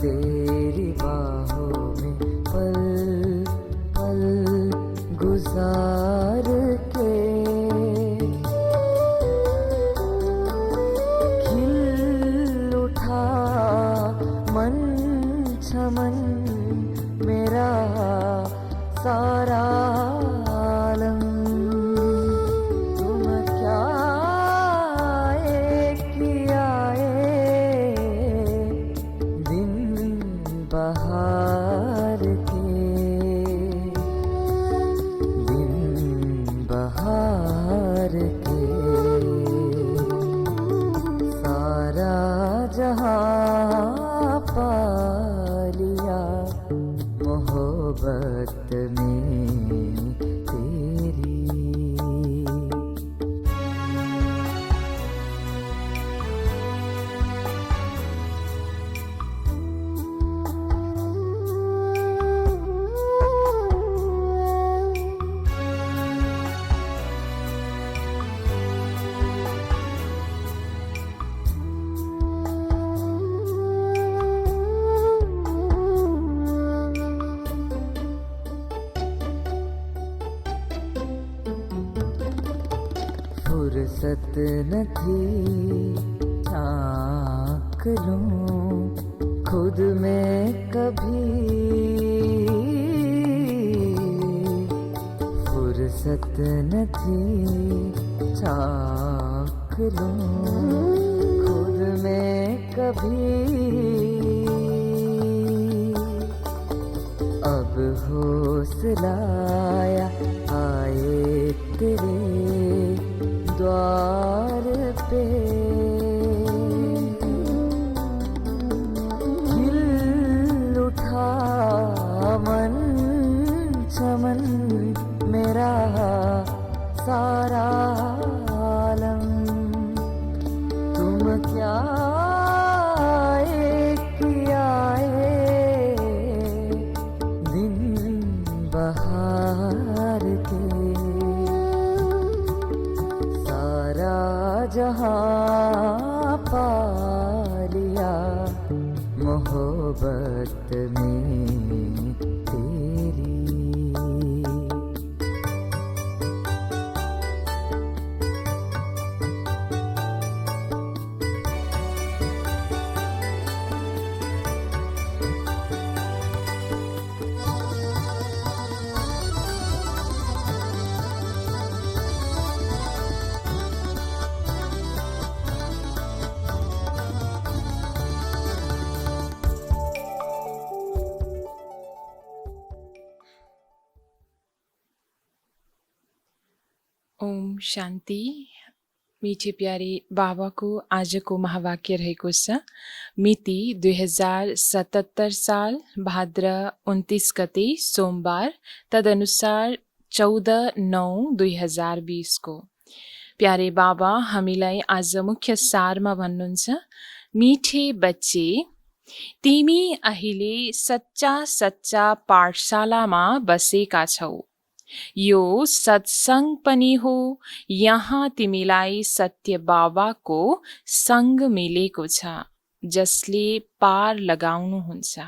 तेरी बाहों में पल पल गुजार के खिल उठा मन चमन मेरा सारा आलम। तुम क्या किया दिन बहार के, दिन बहार के। सारा जहां पा लिया मोहब्बत में तेरी। फुर्सत न थी झाँक लूं खुद में कभी, फुर्सत न थी झाँक लूं खुद में कभी। अब हौसला आए तेरे द्वार पे, खिल उठा मन चमन मेरा सारा आलम। तुम क्या किया दिन बहार के, जहां पा लिया मोहब्बत में तेरी। ओम शान्ति। मीठे प्यारे बाबाको आजको महावाक्य रहेको छ। मिति 2077 साल भाद्र 29 गते सोमबार, तदनुसार 14/9/2020 को। प्यारे बाबा हामीलाई आज मुख्य सारमा भन्नुहुन्छ, मिठे बच्चे तिमी अहिले सच्चा पाठशालामा बसेका छौ। यो सत्संग पनि हो। यहाँ तिमीलाई सत्य बाबाको संग मिलेको छ, जसले पार लगाउनुहुन्छ।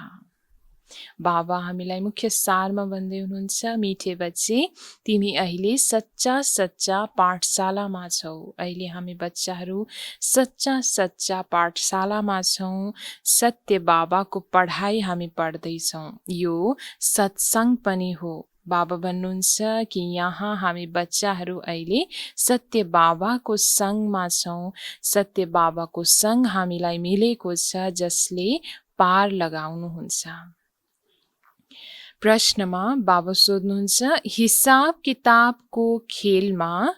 बाबा हामीलाई मुख्य सारमा भन्दै हुनुहुन्छ, मिठे बच्चे तिमी अहिले सच्चा पाठशालामा छौ। अहिले हामी बच्चाहरू सच्चा पाठशालामा छौँ। सत्य बाबाको पढाइ हामी पढ्दैछौँ। यो सत्संग पनि हो। बाबा भन्नुहुन्छ कि यहाँ हामी बच्चाहरू अहिले सत्य बाबाको सँगमा छौँ। सत्य बाबाको सँग हामीलाई मिलेको छ, जसले पार लगाउनुहुन्छ। प्रश्नमा बाबा सोध्नुहुन्छ, हिसाब किताबको खेलमा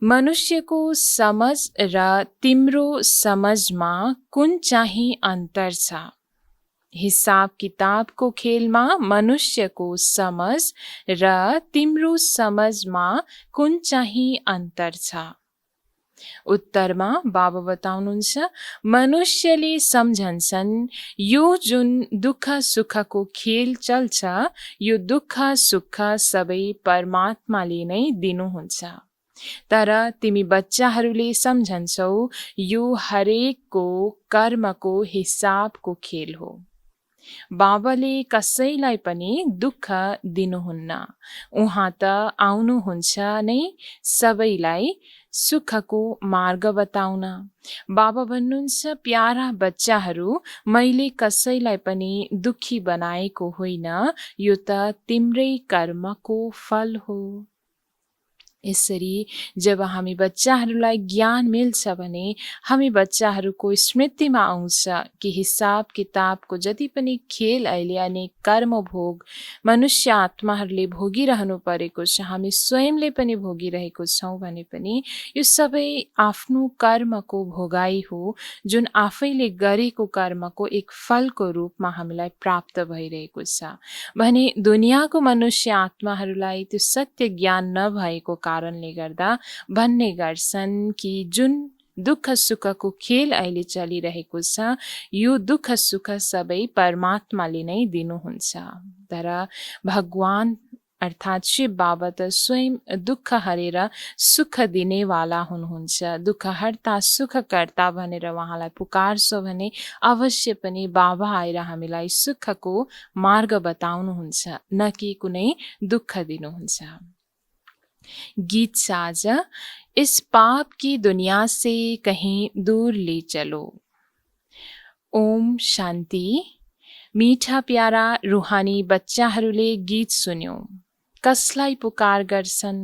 मनुष्यको समझ र तिम्रो समझमा कुन चाहिँ अन्तर छ? हिसाब किताबको खेलमा मनुष्यको समझ र तिम्रो समझमा कुन चाहिँ अन्तर छ? उत्तरमा बाबा बताउनुहुन्छ, मनुष्यले सम्झन्छन् यो जुन दुःख सुखको खेल चल्छ, यो दुःख सुख सबै परमात्माले नै दिनुहुन्छ। तर तिमी बच्चाहरूले सम्झन्छौ यो हरेकको कर्मको हिसाबको खेल हो। बाबाले कसैलाई पनि दुःख दिनुहुन्न, उहाँ त आउनुहुन्छ नै सबैलाई सुखको मार्ग बताउन। बाबा भन्नुहुन्छ, प्यारा बच्चाहरू, मैले कसैलाई पनि दुखी बनाएको होइन, यो त तिम्रै कर्मको फल हो। यसरी जब हामी बच्चाहरूलाई ज्ञान मिल्छ भने हामी बच्चाहरूको स्मृतिमा आउँछ कि हिसाब किताबको जति पनि खेल अहिले अनेक कर्म भोग मनुष्य आत्माहरूले भोगिरहनु परेको छ, हामी स्वयंले पनि भोगिरहेको छौँ भने पनि यो सबै आफ्नो कर्मको भोगाई हो, जुन आफैले गरेको कर्मको एक फलको रूपमा हामीलाई प्राप्त भइरहेको छ। भने दुनियाँको मनुष्य आत्माहरूलाई त्यो सत्य ज्ञान नभएको कारणले गर्दा भन्ने गर्छन् कि जुन दुःख सुखको खेल अहिले चलिरहेको छ, यो दुःख सुख सबै परमात्माले नै दिनुहुन्छ। तर भगवान अर्थात् शिव बाबा त स्वयं दुःख हरेर सुख दिनेवाला हुनुहुन्छ। दुःख हर्ता सुखकर्ता भनेर उहाँलाई पुकार्छौँ भने अवश्य पनि बाबा आएर हामीलाई सुखको मार्ग बताउनुहुन्छ, न कि कुनै दुःख दिनुहुन्छ। गीत साज, इस पाप की दुनिया से कहीं दूर ले चलो। ओम शान्ति। मीठा प्यारा रुहानी बच्चाहरूले गीत सुन्यो। कसलाई पुकार गर्छन्?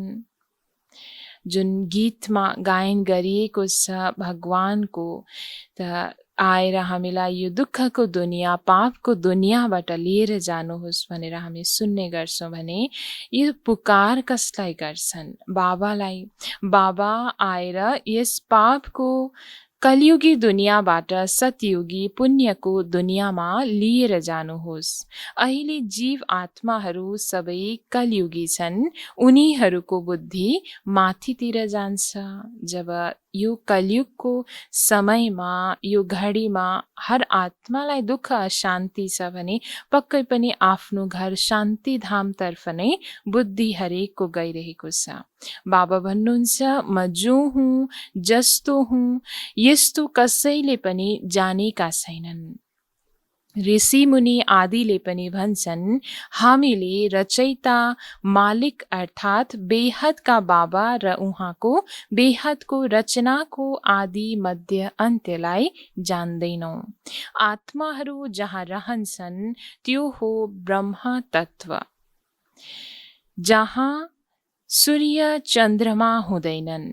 जुन गीतमा गायन गरिएको छ भगवानको, त आएर हामीलाई यो दुःखको दुनियाँ, पापको दुनियाँबाट लिएर जानुहोस् भनेर हामी सुन्ने गर्छौँ भने यो पुकार कसलाई गर्छन्? बाबालाई। बाबा आएर यस पापको कलियुगी दुनियाँबाट सतयुगी पुण्यको दुनियाँमा लिएर जानुहोस्। अहिले जीव आत्माहरू सबै कलियुगी छन्, उनीहरूको बुद्धि माथितिर जान्छ। जब यो कलियुगको समयमा, यो घडीमा हर आत्मालाई दुःख अशान्ति छ भने पक्कै पनि आफ्नो घर शान्ति धामतर्फ नै बुद्धि हरेकको गइरहेको छ। बाबा भन्नुहुन्छ, म जो हुँ, जस्तो हुँ, यस्तो कसैले पनि जानेका छैनन्। ऋषि मुनि आदिले पनि भन्छन्, हामीले रचयिता मालिक अर्थात् बेहदका बाबा र उहाँको बेहदको रचनाको आदि मध्य अन्त्यलाई जान्दैनौँ। आत्माहरू जहाँ रहन्छन् त्यो हो ब्रह्म तत्व, जहाँ सूर्य चन्द्रमा हुँदैनन्,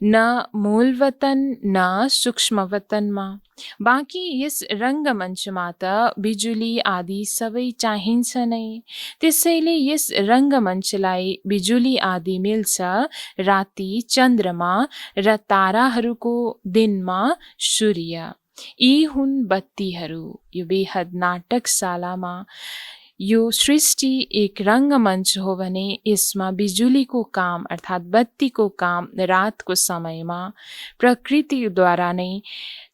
न मूलवतन न सूक्ष्मवतनमा। बाँकी यस रङ्गमञ्चमा त बिजुली आदि सबै चाहिन्छ नै। त्यसैले यस रङ्गमञ्चलाई बिजुली आदि मिल्छ राति चन्द्रमा र ताराहरूको दिनमा सूर्य। यी हुन् बत्तीहरू। यो बेहद नाटकशालामा यो सृष्टि एक रङ्गमञ्च हो भने यसमा बिजुलीको काम अर्थात् बत्तीको काम रातको समयमा प्रकृतिद्वारा नै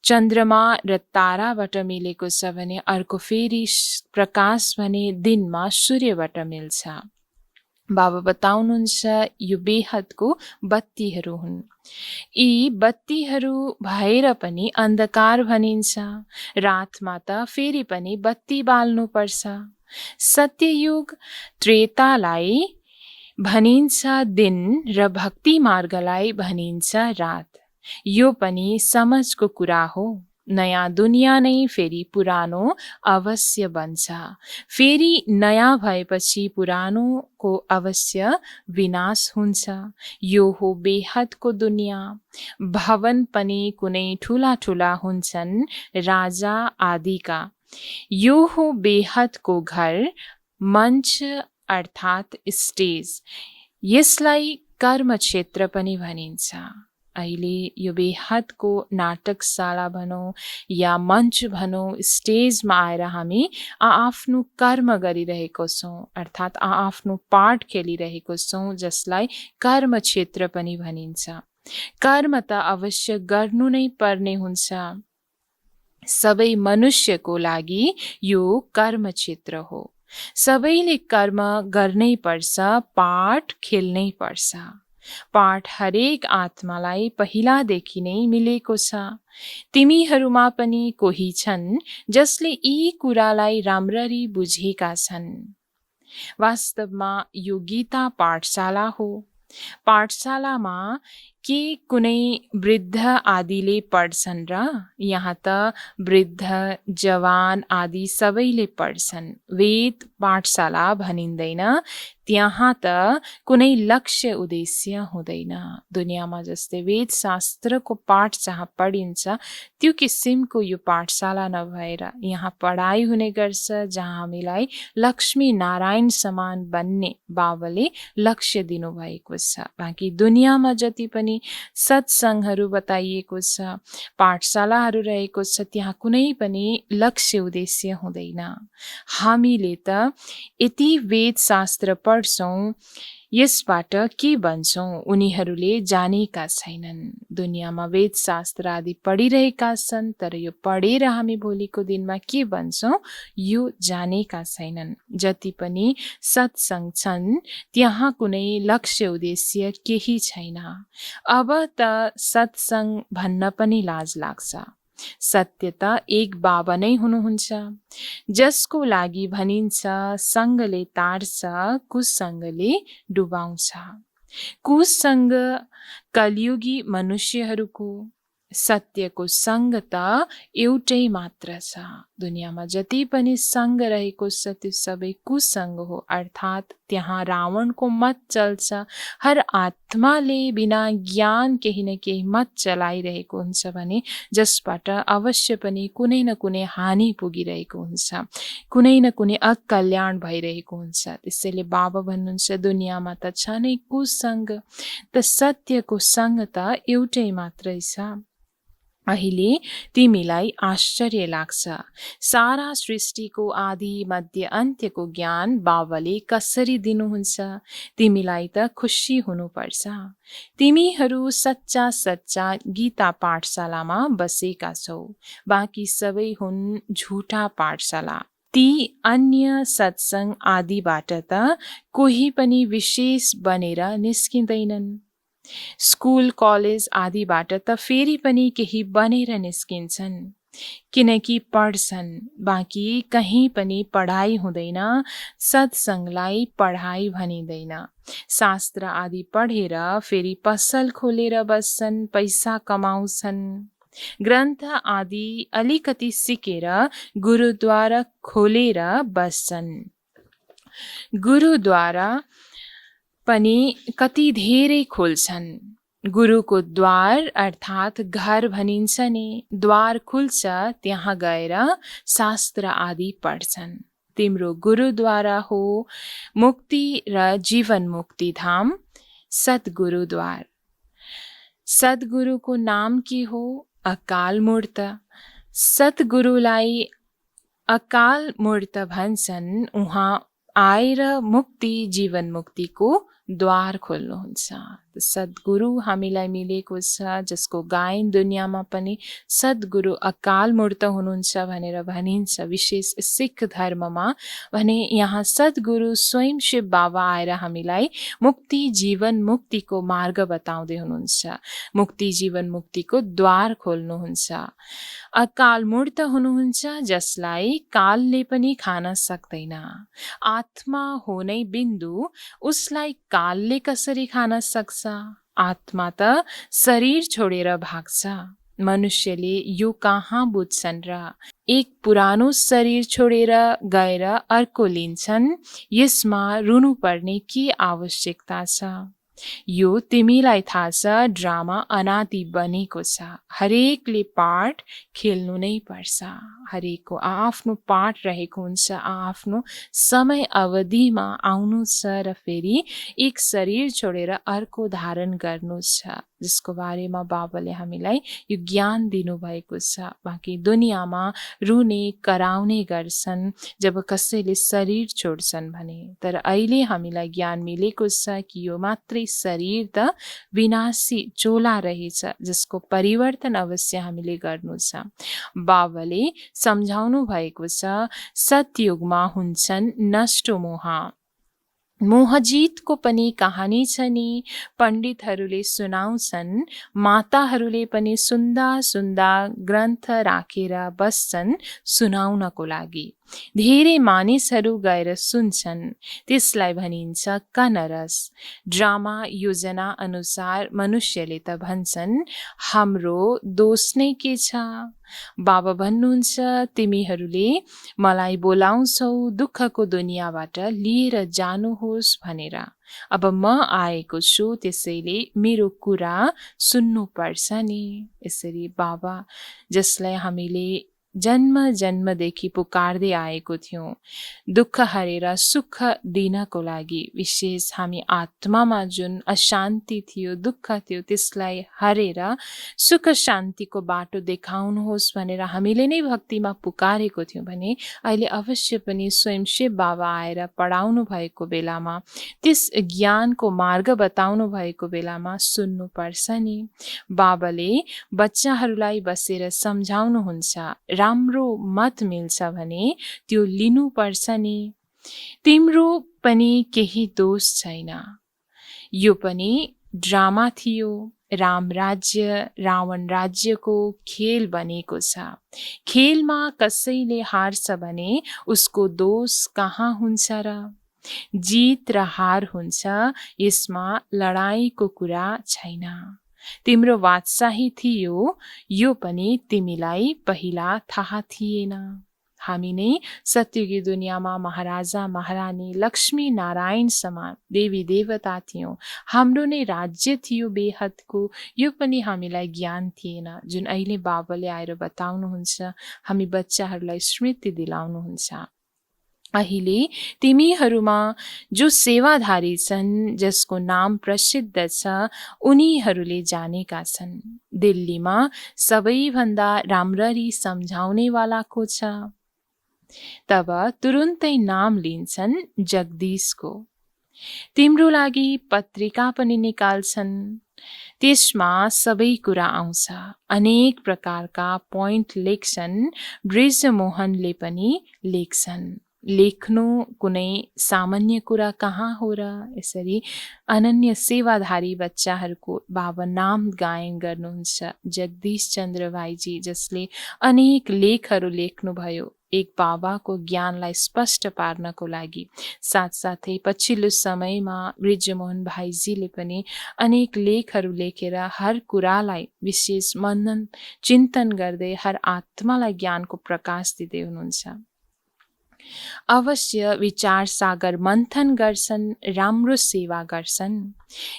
चन्द्रमा र ताराबाट मिलेको छ भने अर्को फेरि प्रकाश भने दिनमा सूर्यबाट मिल्छ। बाबा बताउनुहुन्छ यो बेहदको बत्तीहरू हुन्। यी बत्तीहरू भएर पनि अन्धकार भनिन्छ। रातमा त फेरि पनि बत्ती बाल्नुपर्छ। सत्ययुग त्रेतालाई भनिन्छ दिन र भक्ति मार्गलाई भनिन्छ रात। यो पनि समझको कुरा हो। नयाँ दुनियाँ नै फेरि पुरानो अवश्य बन्छ। फेरि नयाँ भएपछि पुरानोको अवश्य विनाश हुन्छ। यो हो बेहदको दुनियाँ। भवन पनि कुनै ठुला ठुला हुन्छन् राजा आदिका। यो हो बेहदको घर, मञ्च अर्थात् स्टेज। यसलाई कर्म क्षेत्र पनि भनिन्छ। अहिले यो बेहदको नाटकशाला भनौँ या मञ्च भनौँ, स्टेजमा आएर हामी आफ्नो कर्म गरिरहेको छौँ अर्थात् आफ्नो पाठ खेलिरहेको छौँ, जसलाई कर्म क्षेत्र पनि भनिन्छ। कर्म त अवश्य गर्नु नै पर्ने हुन्छ। सबै मनुष्यको लागि यो कर्म क्षेत्र हो। सबैले कर्म गर्नै पर्छ, पाठ खेल्नै पर्छ। पाठ हरेक आत्मालाई पहिलादेखि नै मिलेको छ। तिमीहरूमा पनि कोही छन् जसले यी कुरालाई राम्ररी बुझेका छन्। वास्तवमा यो गीता पाठशाला हो। पाठशालामा के कुनै वृद्ध आदिले पढ्छन् र? यहाँ त वृद्ध जवान आदि सबैले पढ्छन्। वेद पाठशाला भनिँदैन, त्यहाँ त कुनै लक्ष्य उद्देश्य हुँदैन। दुनियाँमा जस्तै वेद शास्त्रको पाठ जहाँ पढिन्छ त्यो किसिमको यो पाठशाला नभएर यहाँ पढाइ हुने गर्छ, जहाँ हामीलाई लक्ष्मी नारायण समान बन्ने बाबाले लक्ष्य दिनुभएको छ। बाँकी दुनियाँमा जति पनि सत्सङ्गहरू बताइएको छ, पाठशालाहरू रहेको छ, त्यहाँ कुनै पनि लक्ष्य उद्देश्य हुँदैन। हामीले त यति वेद शास्त्र पढ्छौँ, यसबाट के भन्छौँ उनीहरूले जानेका छैनन्। दुनियाँमा वेद शास्त्र आदि पढिरहेका छन्, तर यो पढेर हामी भोलिको दिनमा के भन्छौँ यो जानेका छैनन्। जति पनि सत्सङ्ग छन् त्यहाँ कुनै लक्ष्य उद्देश्य केही छैन। अब त सत्सङ्ग भन्न पनि लाज लाग्छ। सत्य त एक बाबा नै हुनुहुन्छ, जसको लागि भनिन्छ सङ्गले तार्छ, कुसङ्गले डुबाउँछ। कुसङ्ग कलियुगी मनुष्यहरूको, सत्यको सङ्ग त एउटै मात्र छ। दुनियाँमा जति पनि सङ्ग रहेको छ त्यो सबै कुसङ्ग हो, अर्थात् त्यहाँ रावणको मत चल्छ। हर आत्माले बिना ज्ञान केही न केही मत चलाइरहेको हुन्छ भने जसबाट अवश्य पनि कुनै न कुनै हानि पुगिरहेको हुन्छ, कुनै न कुनै अकल्याण भइरहेको हुन्छ। त्यसैले बाबा भन्नुहुन्छ दुनियाँमा त छ नै कुसङ्ग, त सत्यको सङ्ग त एउटै मात्रै छ। अहिले तिमीलाई आश्चर्य लाग्छ, सारा सृष्टिको आदि मध्य अन्त्यको ज्ञान बाबाले कसरी दिनुहुन्छ। तिमीलाई त खुसी हुनुपर्छ। तिमीहरू सच्चा सच्चा गीता पाठशालामा बसेका छौ, बाँकी सबै हुन् झुटा पाठशाला। ती अन्य सत्सङ्ग आदिबाट त कोही पनि विशेष बनेर निस्किँदैनन्। स्कुल कलेज आदिबाट त फेरि पनि केही बनेर निस्किन्छन्, किनकि पढ्छन्। बाँकी कहीँ पनि पढाइ हुँदैन, सत्सङ्गलाई पढाइ भनिँदैन। शास्त्र आदि पढेर फेरि पसल खोलेर बस्छन्, पैसा कमाउँछन्। ग्रन्थ आदि अलिकति सिकेर गुरुद्वारा खोलेर बस्छन्। गुरुद्वारा पनि कति धेरै खोल्छन्। गुरुको द्वार अर्थात् घर भनिन्छ नि, द्वार खुल्छ, त्यहाँ गएर शास्त्र आदि पढ्छन्। तिम्रो गुरुद्वारा हो मुक्ति र जीवन मुक्ति धाम, सद्गुरुद्वार। सद्गुरुको नाम के हो? अकाल मूर्त। सद्गुरुलाई अकाल मूर्त भन्छन्। उहाँ आएर मुक्ति जीवन मुक्तिको द्वार खोल्नुहुन्छ। सद्गुरु हामीलाई मिलेको छ, जसको गायन दुनियाँमा पनि सद्गुरु अकाल मूर्त हुनुहुन्छ भनेर भनिन्छ। विशेष सिख धर्ममा भने यहाँ सद्गुरु स्वयं शिव बाबा आएर हामीलाई मुक्ति जीवन मुक्तिको मार्ग बताउँदै हुनुहुन्छ, मुक्ति जीवन मुक्तिको द्वार खोल्नुहुन्छ। अकाल मूर्त हुनुहुन्छ, जसलाई कालले पनि खान सक्दैन। आत्मा हो नै बिन्दु, उसलाई कालले कसरी खान सक्छ? आत्मा त शरीर छोडेर भाग्छ। मनुष्यले यो कहाँ बुझ्छन् र? एक पुरानो शरीर छोडेर गएर अर्को लिन्छन्, यसमा रुनु पर्ने के आवश्यकता छ? यो तिमीलाई थाहा छ, ड्रामा अनादि बनेको छ। हरेकले पाठ खेल्नु नै पर्छ। हरेकको आफ्नो पाठ रहेको हुन्छ, आफ्नो समय अवधिमा आउनु छ र फेरि एक शरीर छोडेर अर्को धारण गर्नु छ, जिसको बारेमा बाबाले हामीलाई यो ज्ञान दिनुभएको छ। बाँकी दुनियाँमा रुने कराउने गर्छन् जब कसैले शरीर छोड्छन् भने, तर अहिले हामीलाई ज्ञान मिलेको छ कि यो मात्रै शरीर त विनाशी चोला रहेछ, जसको परिवर्तन अवश्य हामीले गर्नु छ। बाबाले सम्झाउनु भएको छ, सतयुगमा हुन्छन् नष्ट मोह, मोहजितको पनि कहानी छ नि, पण्डितहरूले सुनाउँछन्। माताहरूले पनि सुन्दा सुन्दा ग्रन्थ राखेर बस्छन् सुनाउनको लागि। धेरै मानिसहरू गएर सुन्छन्, त्यसलाई भनिन्छ कनरस। ड्रामा योजना अनुसार मनुष्यले त भन्छन् हाम्रो दोष नै के छ। बाबा भन्नुहुन्छ तिमीहरूले मलाई बोलाउँछौ दुःखको दुनियाँबाट लिएर जानुहोस् भनेर। अब म आएको छु, त्यसैले मेरो कुरा सुन्नुपर्छ नि। यसरी बाबा जसलाई हामीले जन्म जन्मदेखि पुकार्दै आएको थियौँ, दुःख हरेर सुख दिनको लागि, विशेष हामी आत्मामा जुन अशान्ति थियो, दुःख थियो, त्यसलाई हरेर सुख शान्तिको बाटो देखाउनुहोस् भनेर हामीले नै भक्तिमा पुकारेको थियौँ भने अहिले अवश्य पनि स्वयं शिव बाबा आएर पढाउनु भएको बेलामा, त्यस ज्ञानको मार्ग बताउनु भएको बेलामा सुन्नुपर्छ नि। बाबाले बच्चाहरूलाई बसेर सम्झाउनुहुन्छ, राम्रो मत मिल्छ भने त्यो लिनुपर्छ नि। तिम्रो पनि केही दोष छैन, यो पनि ड्रामा थियो। राम राज्य रावण राज्यको खेल बनेको छ। खेलमा कसैले हार्छ भने उसको दोष कहाँ हुन्छ र? जित र हार हुन्छ, यसमा लडाईँको कुरा छैन। तिम्रो बादशाही थियो, यो पनि तिमीलाई पहिला थाहा थिएन। हामी नै सत्ययुगी दुनियाँमा महाराजा महारानी लक्ष्मी नारायण समान देवी देवता थियौँ। हाम्रो नै राज्य थियो बेहदको, यो पनि हामीलाई ज्ञान थिएन, जुन अहिले बाबाले आएर बताउनुहुन्छ, हामी बच्चाहरूलाई स्मृति दिलाउनुहुन्छ। अहिले तिमीहरूमा जो सेवाधारी छन्, जसको नाम प्रसिद्ध छ, उनीहरूले जानेका छन्। दिल्लीमा सबैभन्दा राम्ररी सम्झाउनेवाला को छ? तब तुरुन्तै नाम लिन्छन् जगदीशको। तिम्रो लागि पत्रिका पनि निकाल्छन्, त्यसमा सबै कुरा आउँछ। अनेक प्रकारका पोइन्ट लेख्छन्, ब्रिजमोहनले पनि लेख्छन्। लेख्नु कुनै सामान्य कुरा कहाँ हो र? यसरी अनन्य सेवाधारी बच्चाहरूको बाबा नाम गायन गर्नुहुन्छ, जगदीश चन्द्र भाइजी, जसले अनेक लेखहरू लेख्नुभयो एक बाबाको ज्ञानलाई स्पष्ट पार्नको लागि। साथसाथै पछिल्लो समयमा ब्रिजमोहन भाइजीले पनि अनेक लेखहरू लेखेर हर कुरालाई विशेष मनन चिन्तन गर्दै हर आत्मालाई ज्ञानको प्रकाश दिँदै हुनुहुन्छ। अवश्य विचार सागर मन्थन गर्छन्, राम्रो सेवा गर्छन्।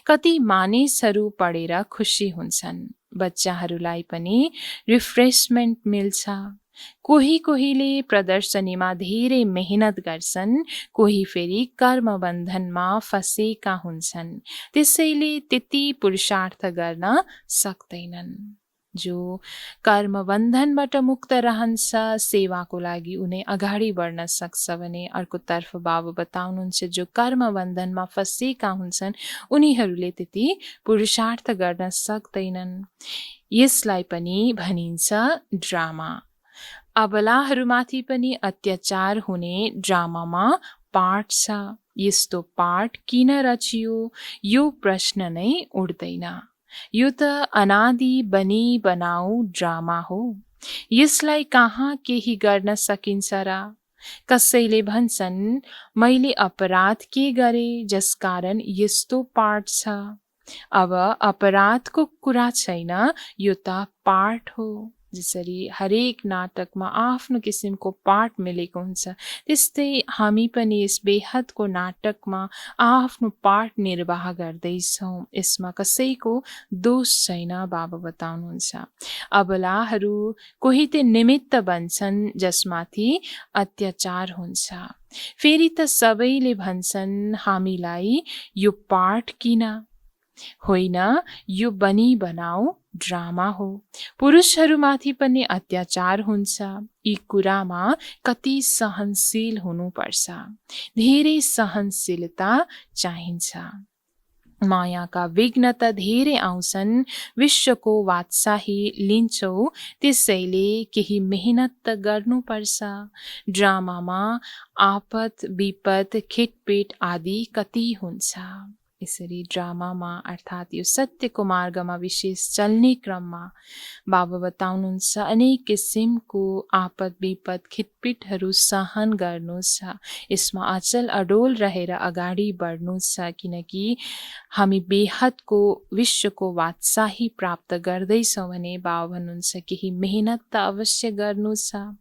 कति मानिसहरू पढेर खुसी हुन्छन्, बच्चाहरूलाई पनि रिफ्रेसमेन्ट मिल्छ। कोहीले प्रदर्शनीमा धेरै मेहनत गर्छन्, कोही फेरि कर्मबन्धनमा फसेका हुन्छन्, त्यसैले त्यति पुरुषार्थ गर्न सक्दैनन्। जो कर्मबन्धनबाट मुक्त रहन्छ, सेवाको लागि उनी अगाडि बढ्न सक्छ भने अर्कोतर्फ बाबा बताउनुहुन्छ जो कर्मबन्धनमा फसेका हुन्छन् उनीहरूले त्यति पुरुषार्थ गर्न सक्दैनन्। यसलाई पनि भनिन्छ ड्रामा। अबलाहरूमाथि पनि अत्याचार हुने ड्रामामा पाठ छ। यस्तो पाठ किन रचियो यो प्रश्न नै उठ्दैन। यो त अनादि बनी बनाऊ ड्रामा हो। यसलाई कहाँ केही गर्न सकिन्छ र? कसैले भन्छन् मैले अपराध के गरे जसकारण यस्तो पाठ छ। अब अपराधको कुरा छैन, यो त पाठ हो। जसरी हरेक नाटकमा आफ्नो किसिमको पाठ मिलेको हुन्छ, त्यस्तै हामी पनि यस बेहदको नाटकमा आफ्नो पाठ निर्वाह गर्दैछौँ। यसमा कसैको दोष छैन, बाबा बताउनुहुन्छ। अबलाहरू कोही त निमित्त बन्छन् जसमाथि अत्याचार हुन्छ। फेरि त सबैले भन्छन् हामीलाई यो पाठ किन? होइन, यो बनी बनाऊ ड्रामा हो। पुरुषहरूमाथि पनि अत्याचार हुन्छ। यी कुरामा कति सहनशील हुनुपर्छ, धेरै सहनशीलता चाहिन्छ। मायाका विघ्न त धेरै आउँछन्, विश्वको बादशाही लिन्छौ, त्यसैले केही मेहनत त गर्नुपर्छ। ड्रामामा आपत विपद खिटपिट आदि कति हुन्छ। यसरी ड्रामामा अर्थात् यो सत्यको मार्गमा विशेष चल्ने क्रममा बाबा बताउनुहुन्छ अनेक किसिमको आपद विपद खिटपिटहरू सहन गर्नु छ। यसमा अचल अडोल रहेर अगाडि बढ्नु छ, किनकि हामी बेहदको विश्वको बादशाही प्राप्त गर्दैछौँ भने बाबा भन्नुहुन्छ केही मेहनत त अवश्य गर्नु छ।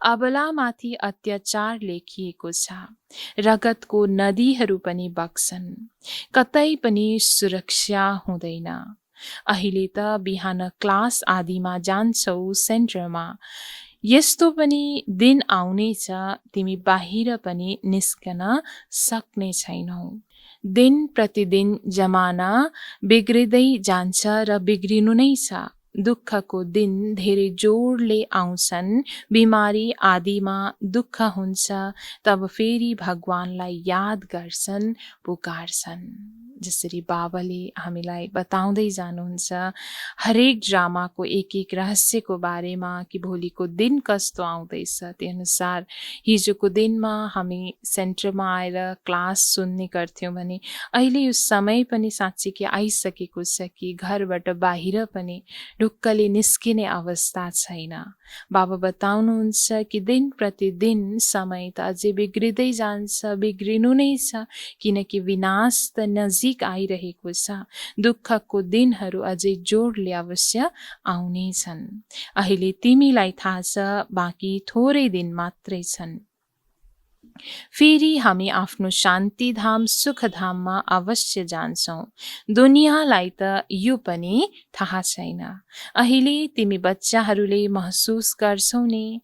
अबलामाथि अत्याचार लेखिएको छ, रगतको नदीहरू पनि बग्छन्, कतै पनि सुरक्षा हुँदैन। अहिले त बिहान क्लास आदिमा जान्छौ सेन्टरमा, यस्तो पनि दिन आउनेछ तिमी बाहिर पनि निस्कन सक्ने छैनौ। दिन प्रतिदिन जमाना बिग्रिँदै जान्छ र बिग्रिनु नै छ। दुःखको दिन धेरै जोडले आउँछन्, बिमारी आदिमा दुःख हुन्छ, तब फेरि भगवानलाई याद गर्छन्, पुकार्छन्। जसरी बाबाले हामीलाई बताउँदै जानुहुन्छ हरेक ड्रामाको एक एक रहस्यको बारेमा कि भोलिको दिन कस्तो आउँदैछ, त्यही अनुसार हिजोको दिनमा हामी सेन्टरमा आएर क्लास सुन्ने गर्थ्यौँ भने अहिले यो समय पनि साँच्चीकै आइसकेको छ कि घरबाट बाहिर पनि ढुक्कले निस्किने अवस्था छैन। बाबा बताउनुहुन्छ कि दिन प्रतिदिन समय त अझै बिग्रिँदै जान्छ, बिग्रिनु नै छ, किनकि विनाश त नजिक आइरहेको छ। दुःखको दिनहरू अझै जोडले अवश्य आउने छन्। अहिले तिमीलाई थाहा छ बाँकी थोरै दिन मात्रै छन्, फेरि हामी आफ्नो शान्तिधाम सुखधाममा अवश्य जान्छौँ। दुनियाँलाई त यो पनि थाहा छैन। अहिले तिमी बच्चाहरूले महसुस गर्छौ नि,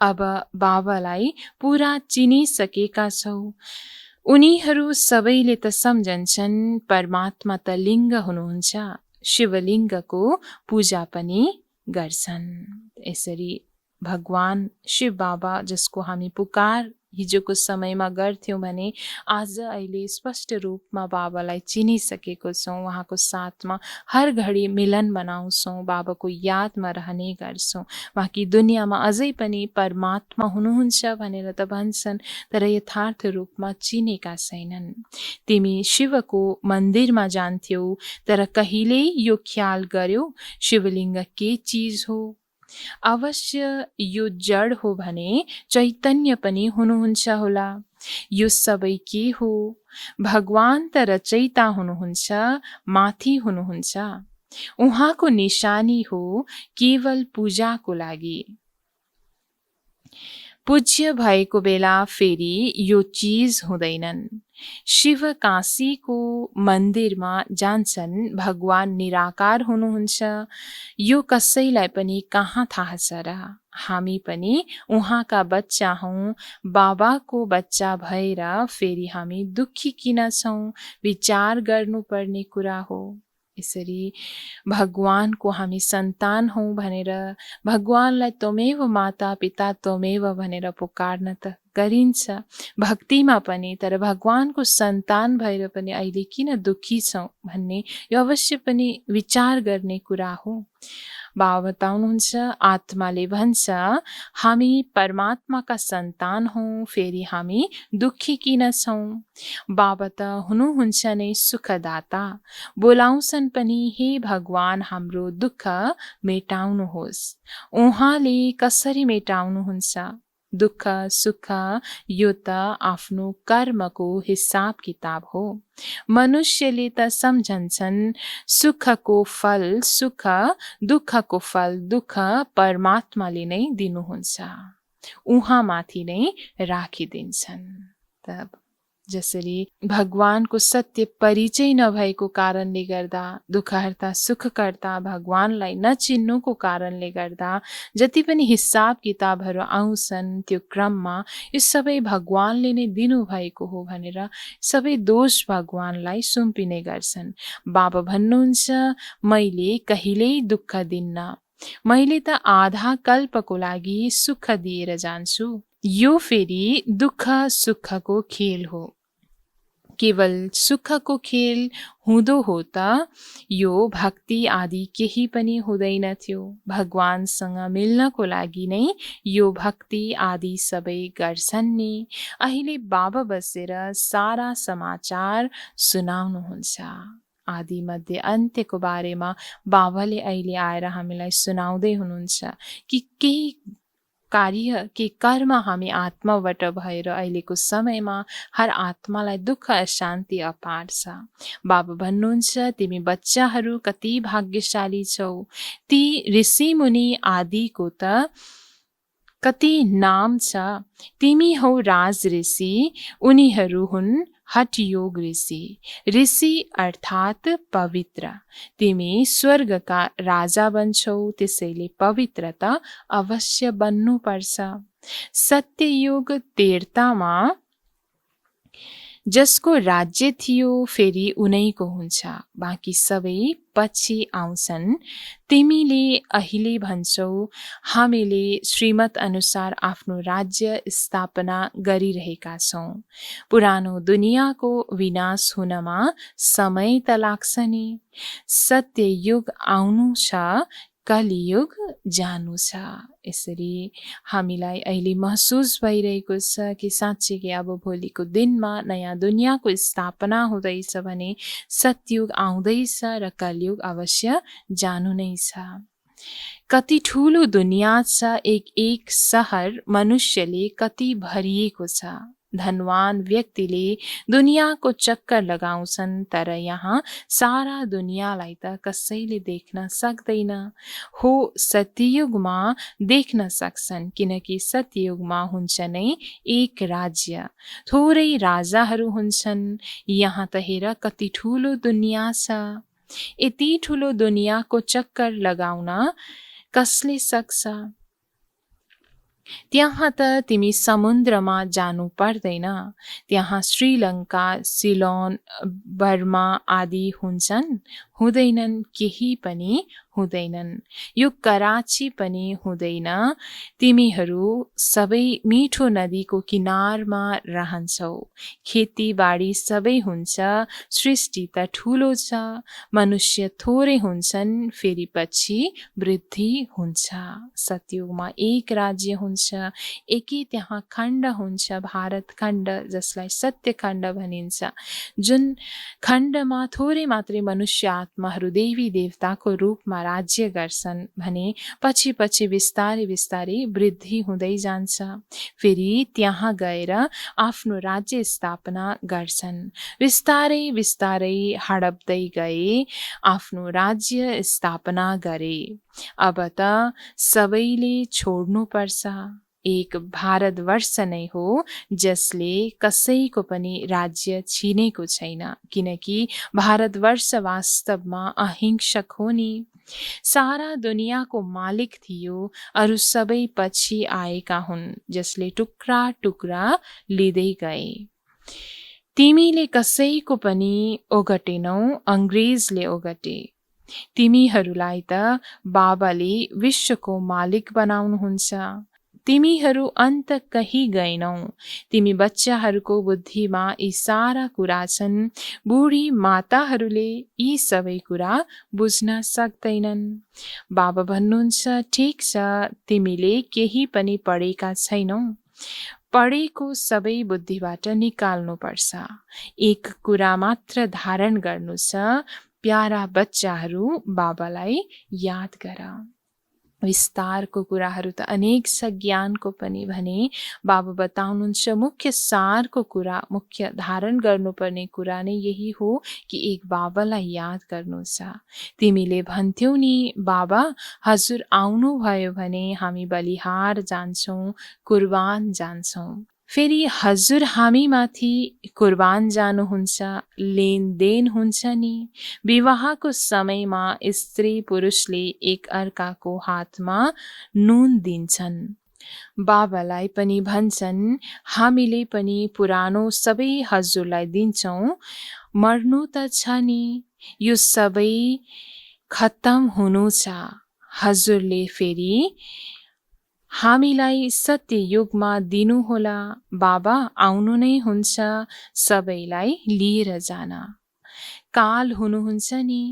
अब बाबालाई पुरा चिनिसकेका छौ। उनीहरू सबैले त सम्झन्छन् परमात्मा त लिङ्ग हुनुहुन्छ, शिवलिङ्गको पूजा पनि गर्छन्। यसरी भगवान शिव बाबा जसको हामी पुकार हिजोको समयमा गर्थ्यौँ भने आज अहिले स्पष्ट रूपमा बाबालाई चिनिसकेको छौँ। उहाँको साथमा हर घडी मिलन बनाउँछौँ, बाबाको यादमा रहने गर्छौँ। बाँकी दुनियाँमा अझै पनि परमात्मा हुनुहुन्छ भनेर त भन्छन्, तर यथार्थ रूपमा चिनेका छैनन्। तिमी शिवको मन्दिरमा जान्थ्यौ, तर कहिल्यै यो ख्याल गर्यौ शिवलिङ्ग के चिज हो? अवश्य यो जड हो भने चैतन्य पनि हुनुहुन्छ होला। यो सबै के हो? भगवान त रचयिता हुनुहुन्छ, माथि हुनुहुन्छ। उहाँको निशानी हो केवल पूजाको लागि। पूज्य भएको बेला फेरि यो चिज हुँदैनन्। शिव काशीको मन्दिरमा जान्छन्, भगवान निराकार हुनुहुन्छ, यो कसैलाई पनि कहाँ थाहा छ र? हामी पनि उहाँका बच्चा हौँ, बाबाको बच्चा भएर फेरि हामी दुःखी किन छौँ? विचार गर्नुपर्ने कुरा हो। यसरी भगवानको हामी सन्तान हौँ भनेर भगवानलाई त्वमेव माता पिता त्वमेव भनेर पुकार्न त गरिन्छ भक्तिमा पनि, तर भगवानको सन्तान भएर पनि अहिले किन दुःखी छौँ भन्ने यो अवश्य पनि विचार गर्ने कुरा हो। बाबा बताउनुहुन्छ आत्माले भन्छ हामी परमात्माका सन्तान हौँ, फेरि हामी दुःखी किन छौँ? बाबा त हुनुहुन्छ नै सुखदाता, बोलाउँछन् पनि हे भगवान हाम्रो दुःख मेटाउनुहोस्। उहाँले कसरी मेटाउनुहुन्छ? दुःख सुख यो त आफ्नो कर्मको हिसाब किताब हो। मनुष्यले त सम्झन्छन् सुखको फल सुख, दुःखको फल दुःख परमात्माले नै दिनुहुन्छ, उहाँमाथि नै राखिदिन्छन्। तब जसरी भगवानको सत्य परिचय नभएको कारणले गर्दा, दुःखहर्ता सुखकर्ता भगवानलाई नचिन्नुको कारणले गर्दा जति पनि हिसाब किताबहरू आउँछन् त्यो क्रममा यो सबै भगवानले नै दिनुभएको हो भनेर सबै दोष भगवानलाई सुम्पिने गर्छन्। बाबा भन्नुहुन्छ मैले कहिल्यै दुःख दिन्न, मैले त आधा कल्पको लागि सुख दिएर जान्छु। यो फेरि दुःख सुखको खेल हो। केवल सुखको खेल हुँदो हो त यो भक्ति आदि केही पनि हुँदैनथ्यो। भगवानसँग मिल्नको लागि नै यो भक्ति आदि सबै गर्छन् नि। अहिले बाबा बसेर सारा समाचार सुनाउनुहुन्छ। आदि मध्य अन्त्यको बारेमा बाबाले अहिले आएर हामीलाई सुनाउँदै हुनुहुन्छ कि केही कार्य के कर्म हामी आत्माबाट भएर अहिलेको समयमा हर आत्मालाई दुःख अशान्ति अपार्छ। बाबा भन्नुहुन्छ तिमी बच्चाहरू कति भाग्यशाली छौ। ती ऋषि मुनि आदिको त कति नाम छ। तिमी हौ राज ऋषि, उनीहरू हुन् हठयोग ऋषि। ऋषि अर्थात् पवित्र। तिमी स्वर्गका राजा बन्छौ, त्यसैले पवित्र त अवश्य बन्नुपर्छ। सत्ययुग तेर्तामा जसको राज्य थियो फेरि उनैको हुन्छ, बाँकी सबै पछि आउँछन्। तिमीले अहिले भन्छौ हामीले श्रीमत अनुसार आफ्नो राज्य स्थापना गरिरहेका छौँ। पुरानो दुनियाँको विनाश हुनमा समय त लाग्छ नि। सत्ययुग आउनु छ, कलियुग जानु छ। यसरी हामीलाई अहिले महसुस भइरहेको छ कि साँच्चै कि अब भोलिको दिनमा नयाँ दुनियाँको स्थापना हुँदैछ भने सतयुग आउँदैछ र कलियुग अवश्य जानु नै छ। कति ठुलो दुनियाँ छ, एक सहर मनुष्यले कति भरिएको छ। धनवान व्यक्तिले दुनियाँको चक्कर लगाउँछन्, तर यहाँ सारा दुनियाँलाई त कसैले देख्न सक्दैन। हो सत्ययुगमा देख्न सक्छन्, किनकि सत्ययुगमा हुन्छ नै एक राज्य, थोरै राजाहरू हुन्छन्। यहाँ त हेर कति ठुलो दुनियाँ छ। यति ठुलो दुनियाँको चक्कर लगाउन कसले सक्छ? त्यहाँ त तिमी समुद्रमा जानु पर्दैन। त्यहाँ श्रीलङ्का, सिलोन, बर्मा आदि हुन्छन्? हुँदैनन्, केही पनि हुँदैनन्। यो कराची पनि हुँदैन। तिमीहरू सबै मिठो नदीको किनारमा रहन्छौ। खेतीबाडी सबै हुन्छ। सृष्टि त ठुलो छ। मनुष्य थोरै हुन्छन्, फेरि पछि वृद्धि हुन्छ। सतयुगमा एक राज्य हुन्छ, एकै त्यहाँ खण्ड हुन्छ, भारत खण्ड, जसलाई सत्य खण्ड भनिन्छ। जुन खण्डमा थोरै मात्रै मनुष्य आत्माहरू देवी देवताको रूपमा राज्य गर्छन् भने पछि पछि बिस्तारै बिस्तारै वृद्धि हुँदै जान्छ। फेरि त्यहाँ गएर आफ्नो राज्य स्थापना गर्छन्। बिस्तारै बिस्तारै हडप्दै गए, आफ्नो राज्य स्थापना गरे। अब त सबैले छोड्नुपर्छ। एक भारतवर्ष नै हो जसले कसैको पनि राज्य छिनेको छैन, किनकि भारतवर्ष वास्तवमा अहिंसक हो नि। सारा दुनियाँको मालिक थियो, अरू सबै पछि आएका हुन्, जसले टुक्रा टुक्रा लिँदै गए। तिमीले कसैको पनि ओगटेनौ, अङ्ग्रेजले ओगटे। तिमीहरूलाई त बाबाले विश्वको मालिक बनाउनुहुन्छ। तिमीहरू अन्त कहीँ गएनौ। तिमी बच्चाहरूको बुद्धिमा यी सारा कुरा छन्। बुढी माताहरूले यी सबै कुरा बुझ्न सक्दैनन्। बाबा भन्नुहुन्छ ठिक छ, तिमीले केही पनि पढेका छैनौ। पढेको सबै बुद्धिबाट निकाल्नुपर्छ। एक कुरा मात्र धारण गर्नु छ, प्यारा बच्चाहरू बाबालाई याद गर। विस्तारको कुराहरू त अनेक छ, ज्ञानको पनि भने बाबा बताउनुहुन्छ मुख्य सारको कुरा, मुख्य धारण गर्नुपर्ने कुरा नै यही हो कि एक बाबालाई याद गर्नु छ। तिमीले भन्थ्यौ नि बाबा हजुर आउनुभयो भने हामी बलिहार जान्छौँ, कुर्बान जान्छौँ। फेरि हजुर हामीमाथि कुर्बान जानुहुन्छ, लेनदेन हुन्छ नि। विवाहको समयमा स्त्री पुरुषले एक अर्काको हातमा नुन दिन्छन्। बाबालाई पनि भन्छन् हामीले पनि पुरानो सबै हजुरलाई दिन्छौँ। मर्नु त छ नि, यो सबै खत्तम हुनु छ। हजुरले फेरि हामीलाई सत्य युगमा दिनुहोला, बाबा आउनु नै हुन्छ सबैलाई लिएर जान। काल हुनुहुन्छ नि,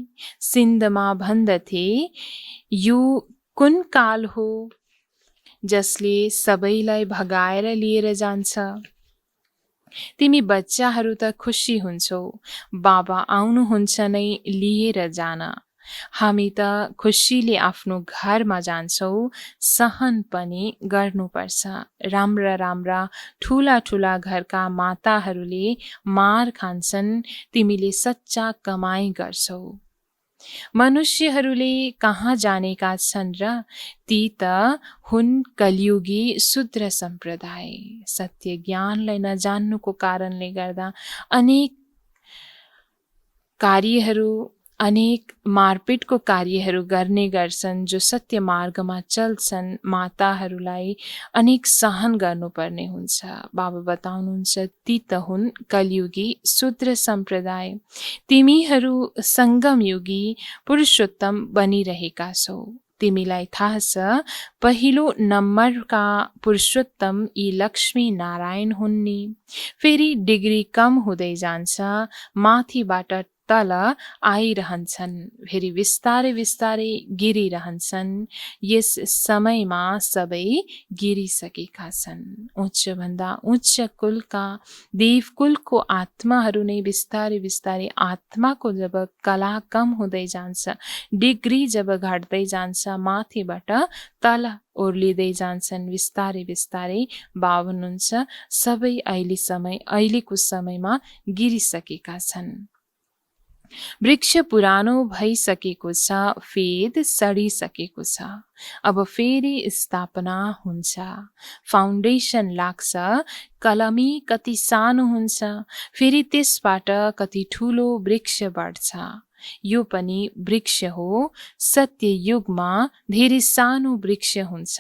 सिन्धमा भन्दथे यो कुन काल हो जसले सबैलाई भगाएर लिएर जान्छ। तिमी बच्चाहरू त खुसी हुन्छौ, बाबा आउनुहुन्छ नै लिएर जान। हामी त खुसीले आफ्नो घरमा जान्छौँ, सहन पनि गर्नुपर्छ। राम्रा राम्रा ठुला ठुला घरका माताहरूले मार खान्छन्, तिमीले सच्चा कमाई गर्छौ। मनुष्यहरूले कहाँ जानेका छन् र? ती त हुन् कलियुगी शूद्र सम्प्रदाय। सत्य ज्ञानलाई नजान्नुको कारणले गर्दा अनेक मारपिटको कार्यहरू गर्ने गर्छन्। जो सत्य मार्गमा चल्छन् माताहरूलाई अनेक सहन गर्नुपर्ने हुन्छ। बाबा बताउनुहुन्छ ती त हुन् कलियुगी शूद्र सम्प्रदाय। तिमीहरू सङ्गमयुगी पुरुषोत्तम बनिरहेका छौ। तिमीलाई थाहा छ पहिलो नम्बरका पुरुषोत्तम यी लक्ष्मी नारायण हुन् नि। फेरि डिग्री कम हुँदै जान्छ, माथिबाट तल आइरहन्छन्, फेरि बिस्तारै बिस्तारै गिरिरहन्छन्। यस समयमा सबै गिरिसकेका छन्। उच्चभन्दा उच्च कुलका देवकुलको आत्माहरू नै बिस्तारै बिस्तारै आत्माको जब कला कम हुँदै जान्छ, डिग्री जब घट्दै जान्छ, माथिबाट तल ओर्लिँदै जान्छन्, बिस्तारै बिस्तारै बाबा हुनुहुन्छ सबै अहिलेको समयमा गिरिसकेका छन्। वृक्ष पुरानो भइसकेको छ, फेद सडिसकेको छ। अब फेरि स्थापना हुन्छ, फाउन्डेसन लाग्छ। कलमी कति सानो हुन्छ, फेरि त्यसबाट कति ठुलो वृक्ष बढ्छ। यो पनि वृक्ष हो। सत्य युगमा धेरै सानो वृक्ष हुन्छ,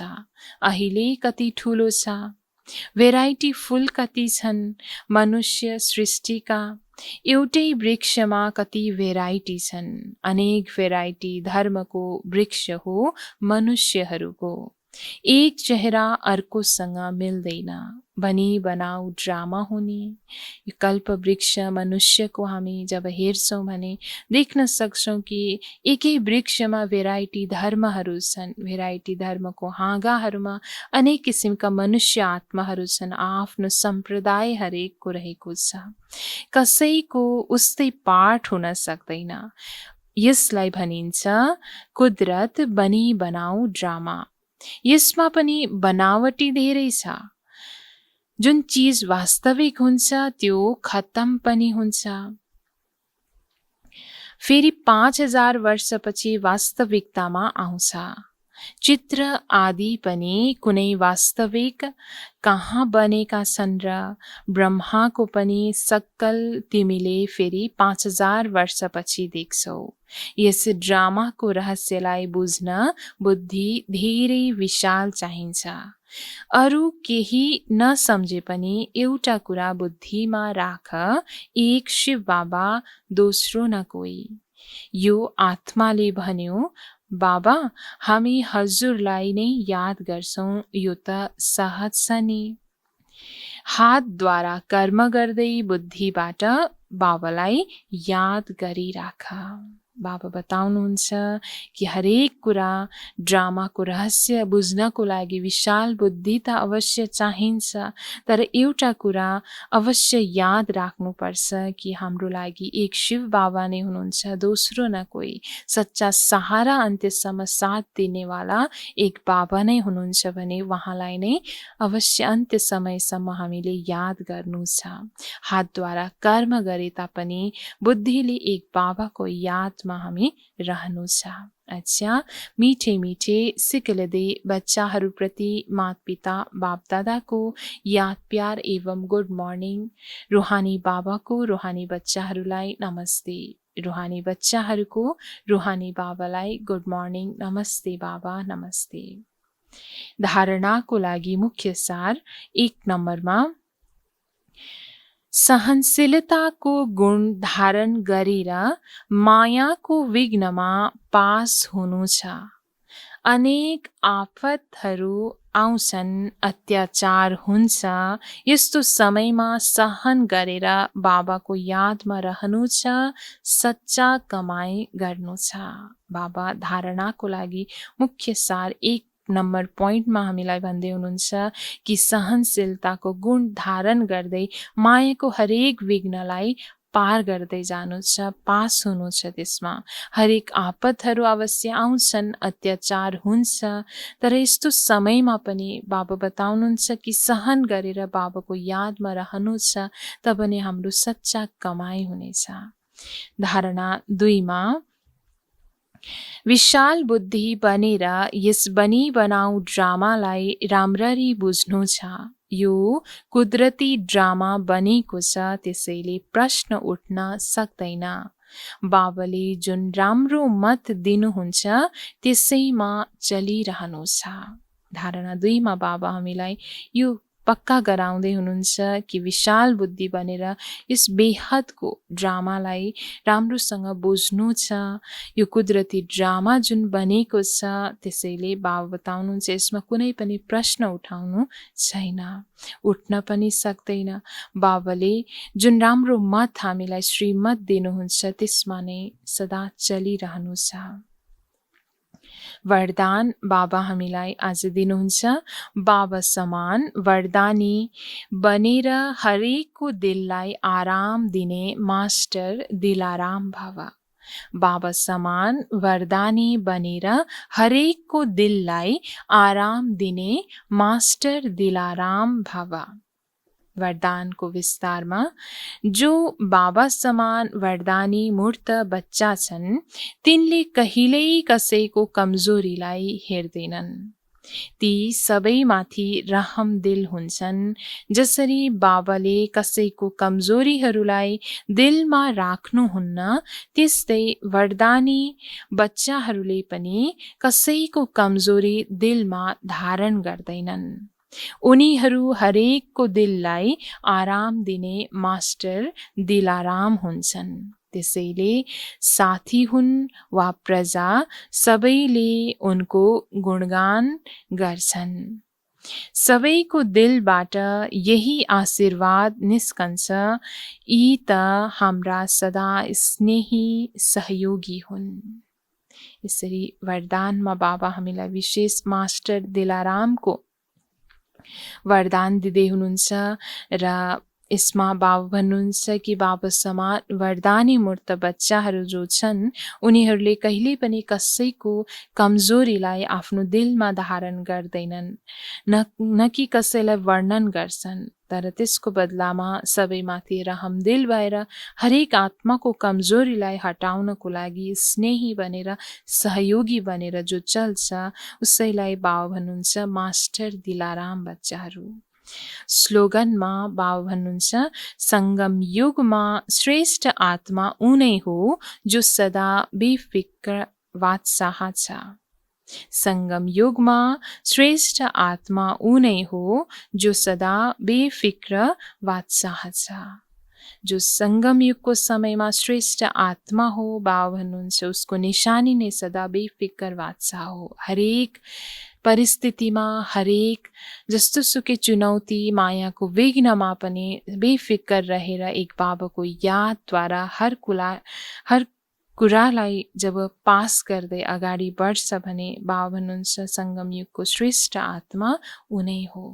अहिले कति ठुलो छ। भेराइटी फुल कति छन् मनुष्य सृष्टिका। एउटै वृक्षमा कति भेराइटी छन्। अनेक भेराइटी धर्मको वृक्ष हो मनुष्यहरूको। एक चेहरा अर्कोसँग मिल्दैन, बनी बनाऊ ड्रामा हुने। यो कल्प वृक्ष मनुष्यको हामी जब हेर्छौँ भने देख्न सक्छौँ कि एकै वृक्षमा भेराइटी धर्महरू छन्। भेराइटी धर्मको हाँगाहरूमा अनेक किसिमका मनुष्य आत्माहरू छन्। आफ्नो सम्प्रदाय हरेकको रहेको छ। कसैको उस्तै पाठ हुन सक्दैन। यसलाई भनिन्छ कुदरत बनी बनाऊ ड्रामा। यसमा पनि बनावटी धेरै छ। जुन चीज वास्तविक हुन्छ त्यो खत्तम पनि हुन्छ। फेरि 5000 वर्षपछि वास्तविकतामा आउँछ। चित्र आदि पनि कुनै वास्तविक कहाँ बनेका छन् र? ब्रह्माको पनि सक्कल तिमीले फेरि 5000 वर्षपछि देख्छौ। यस ड्रामाको रहस्यलाई बुझ्न बुद्धि धेरै विशाल चाहिन्छ। अरू केही नसम्झे पनि एउटा कुरा बुद्धिमा राख, एक शिव बाबा, दोस्रो न कोही। यो आत्माले भन्यो, बाबा हामी हजुरलाई नै याद गर्छौँ। यो त सहज छ नि। हातद्वारा कर्म गर्दै बुद्धिबाट बाबालाई याद गरिराख। बाबा बताउनुहुन्छ कि हरेक कुरा ड्रामाको रहस्य बुझ्नको लागि विशाल बुद्धि त अवश्य चाहिन्छ। तर एउटा कुरा अवश्य याद राख्नुपर्छ कि हाम्रो लागि एक शिव बाबा नै हुनुहुन्छ, दोस्रो न कोही। सच्चा सहारा अन्त्यसम्म साथ दिनेवाला एक बाबा नै हुनुहुन्छ भने उहाँलाई नै अवश्य अन्त्य समयसम्म हामीले याद गर्नु छ। हातद्वारा कर्म गरे तापनि बुद्धिले एक बाबाको यादमा हामी रहनु छ। अच्छा, मीठे मीठे सिकलदे बच्चाहरूप्रति माता पिता बाप दादाको याद प्यार एवं गुड मर्निङ। रूहानी बाबाको रूहानी बच्चाहरूलाई नमस्ते। रूहानी बच्चाहरूको रूहानी बाबालाई गुड मर्निङ, नमस्ते बाबा, नमस्ते। धारणाको लागि मुख्य सार 1 नम्बरमा सहनशीलताको गुण धारण गरेर मायाको विघ्नमा पास हुनु छ। अनेक आफतहरू आउँछन्, अत्याचार हुन्छ, यस्तो समयमा सहन गरेर बाबाको यादमा रहनु छ, सच्चा कमाई गर्नु छ। बाबा धारणाको लागि मुख्य सार 1 नम्बर पोइन्टमा हामीलाई भन्दै हुनुहुन्छ कि सहनशीलताको गुण धारण गर्दै मायाको हरेक विघ्नलाई पार गर्दै जानु छ, पास हुनु छ। त्यसमा हरेक आपतहरू अवश्य आउँछन्, अत्याचार हुन्छ, तर यस्तो समयमा पनि बाबा बताउनुहुन्छ कि सहन गरेर बाबाको यादमा रहनु छ, तब नै हाम्रो सच्चा कमाई हुनेछ। धारणा 2 मा विशाल बुद्धि बनेर यस बनी बनाऊ ड्रामालाई राम्ररी बुझ्नु छ। यो कुदरती ड्रामा बनेको छ, त्यसैले प्रश्न उठ्न सक्दैन। बाबाले जुन राम्रो मत दिनुहुन्छ त्यसैमा चलिरहनु छ। धारणा 2 मा बाबा हामीलाई यो पक्का गराउँदै हुनुहुन्छ कि विशाल बुद्धि बनेर यस बेहदको ड्रामालाई राम्रोसँग बुझ्नु छ। यो कुदरती ड्रामा जुन बनेको छ, त्यसैले बाबा बताउनुहुन्छ यसमा कुनै पनि प्रश्न उठाउनु छैन, उठ्न पनि सक्दैन। बाबाले जुन राम्रो मत हामीलाई श्रीमत दिनुहुन्छ त्यसमा नै सदा चलिरहनु छ। वरदान बाबा हामीलाई आज दिनुहुन्छ, बाबा समान वरदानी बनेर हरेकको दिललाई आराम दिने मास्टर दिलाराम भव। बाबा समान वरदानी बनेर हरेकको दिललाई आराम दिने मास्टर दिलाराम भव। वरदानको विस्तारमा जो बाबा समान वरदानी मूर्त बच्चा छन् तिनले कहिल्यै कसैको कमजोरीलाई हेर्दैनन्। ती सबैमाथि रहम दिल हुन्छन्। जसरी बाबाले कसैको कमजोरीहरूलाई दिलमा राख्नुहुन्न, त्यस्तै वरदानी बच्चाहरूले पनि कसैको कमजोरी दिलमा धारण गर्दैनन्। उनीहरू हरेकको दिललाई आराम दिने मास्टर दिलाराम हुन्छन्। त्यसैले साथी हुन् वा प्रजा, सबैले उनको गुणगान गर्छन्। सबैको दिलबाट यही आशीर्वाद निस्कन्छ, यी त हाम्रा सदा स्नेही सहयोगी हुन्। यसरी वरदानमा बाबा हामीलाई विशेष मास्टर दिलारामको वरदान दिँदै हुनुहुन्छ र यसमा बाबा भन्नुहुन्छ कि बाबा समान वरदानी मूर्त बच्चाहरू जो छन् उनीहरूले कहिले पनि कसैको कमजोरीलाई आफ्नो दिलमा धारण गर्दैनन्, न कि कसैलाई वर्णन गर्छन्, तर त्यसको बदलामा सबैमाथि रहमदिल भएर हरेक आत्माको कमजोरीलाई हटाउनको लागि स्नेही बनेर सहयोगी बनेर जो चल्छ उसैलाई बाबा भन्नुहुन्छ मास्टर दिलाराम बच्चाहरू। स्लोगनमा बाबा भन्नुहुन्छ, संगम युगमा श्रेष्ठ आत्मा उनै हो जो सदा बेफिक्र बादशाह छ। संगम युगमा श्रेष्ठ आत्मा उनै हो जो सदा बेफिक्र बादशाह छ। जो संगम युगको समयमा श्रेष्ठ आत्मा हो, बाबा भन्नुहुन्छ उसको निशानी नै सदा बेफिक्र बादशाह हो। हरेक परिस्थितिमा, हरेक जस्तो सुकै चुनौती मायाको विघ्नमा पनि बेफिक्र रहेर एक बाबाको यादद्वारा हर कुरालाई जब पास गर्दै अगाडि बढ्छ भने बाबा भन्नुहुन्छ संगम युगको श्रेष्ठ आत्मा उनै हो।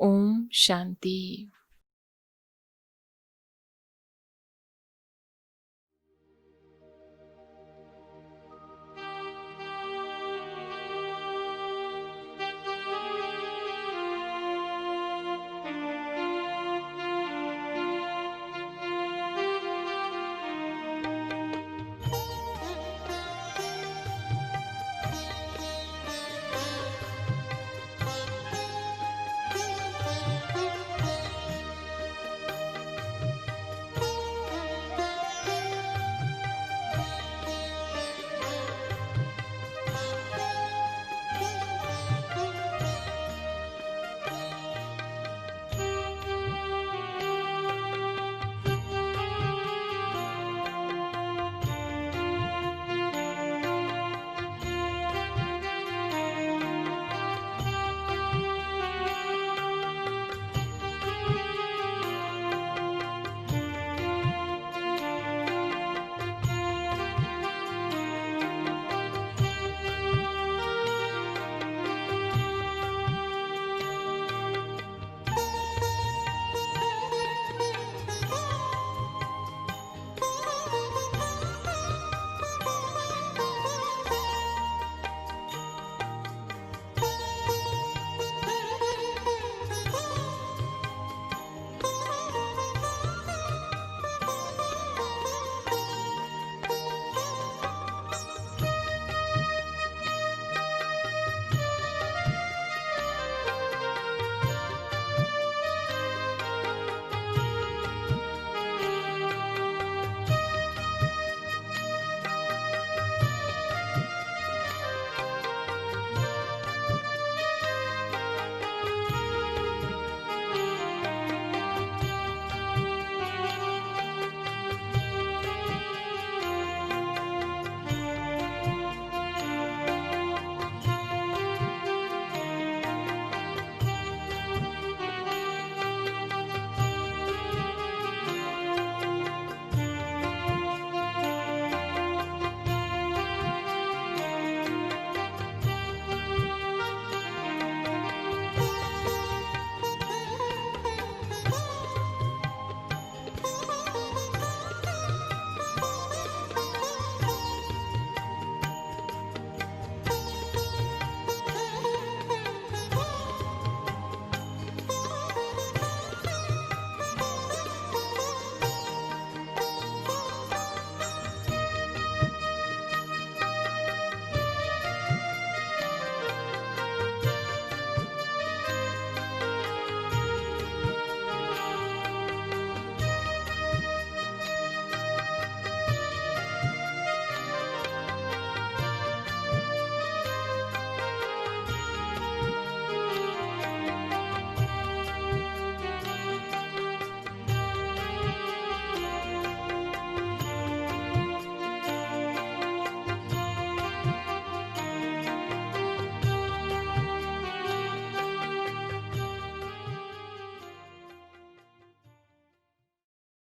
ओम शान्ति।